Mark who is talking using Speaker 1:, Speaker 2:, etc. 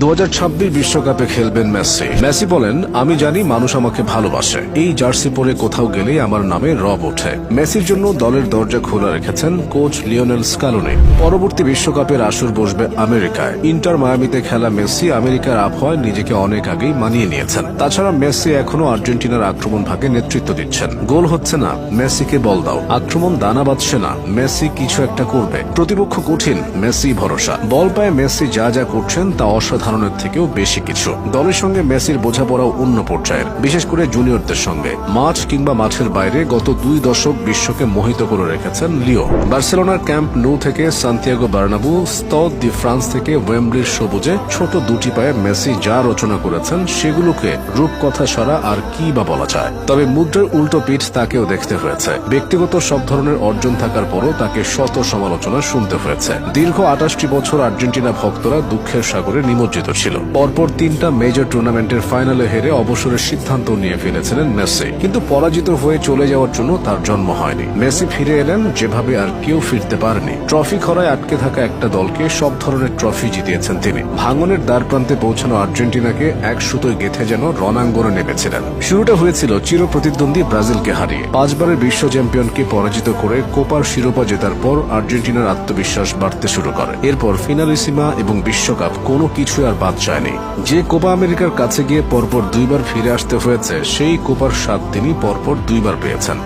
Speaker 1: 2026 বিশ্বকাপে খেলবেন Messi. Messi বলেন, আমি জানি মানুষ আমাকে ভালোবাসে। এই জার্সি পরে কোথাও গেলেই আমার নামে রব ওঠে। মেসির জন্য দলের দরজা খোলা রেখেছেন কোচ লিওনেল স্কালোনি। পরবর্তী বিশ্বকাপের আসর বসবে আমেরিকায়। ইন্টার মায়ামিতে খেলা মেসি আমেরিকার আবহাওয়ায় নিজেকে অনেক আগেই মানিয়ে নিয়েছেন। তাছাড়া মেসি এখনো আর্জেন্টিনার আক্রমণ ভাগে নেতৃত্ব দিচ্ছেন। গোল হচ্ছে না, মেসিকে বল দাও। আক্রমণ দানা বাঁধছে না, মেসি কিছু একটা করবে। প্রতিপক্ষ কঠিন, মেসি ভরসা। বল পায় মেসি যা যা করছেন তা অসাধারণের থেকেও বেশি কিছু। দলের সঙ্গে মেসির বোঝাপড়াও অন্য পর্যায়ের, বিশেষ করে জুনিয়রদের সঙ্গে। মাঠ কিংবা মাঠের বাইরে গত 2 দশক বিশ্বকে মোহিত করে রেখেছেন লিও। বার্সেলোনার ক্যাম্প নো থেকে সান্তিয়াগো বার্নাবু, স্তদ দি ফ্রান্স থেকে ওয়েম্বলির সবুজে ছোট দুটি পায়ে মেসি যা রচনা করেছেন সেগুলোকে রূপকথা ছাড়া আর কি বা বলা যায়। তবে মুদ্রার উল্টো পিঠ তাকেও দেখতে হয়েছে। ব্যক্তিগত সব ধরনের অর্জন থাকার পরও তাকে শত সমালোচনা শুনতে হয়েছে। দীর্ঘ 28টি বছর আর্জেন্টিনা ভক্তরা দুঃখের সাগরে নিমজ্জিত ছিল। পরপর 3টা মেজর টুর্নামেন্টের ফাইনালে হেরে অবসরের সিদ্ধান্ত নিয়ে ফেলেছিলেন মেসি। কিন্তু পরাজিত হয়ে চলে যাওয়ার জন্য তার জন্ম হয়নি। মেসি ফিরে এলেন যেভাবে আর কেউ ফিরতে পারেনি। ট্রফি খরায় আটকে থাকা একটা দলকে সব ধরনের ট্রফি জিতিয়েছেন তিনি। ভাঙনের দ্বার প্রান্তে পৌঁছানো আর্জেন্টিনাকে এক সুতোয় গেঁথে যেন রণাঙ্গনে নেমেছিলেন। শুরুটা হয়েছিল চির প্রতিদ্বন্দ্বী ব্রাজিলকে হারিয়ে। 5 বারের বিশ্ব চ্যাম্পিয়নকে পরাজিত করে কোপার শিরোপা জেতার পর আর্জেন্টিনার আত্মবিশ্বাস বাড়তে শুরু করে। এরপর ফিনালিসিমা এবং বিশ্বকাপ কোনো কিছু আর বাদ যায়নি। যে কোপা আমেরিকার কাছে গিয়ে পরপর 2 বার ফিরে আসতে হয়েছে, সেই কোপার স্বাদ তিনি পরপর 2 বার পেয়েছেন।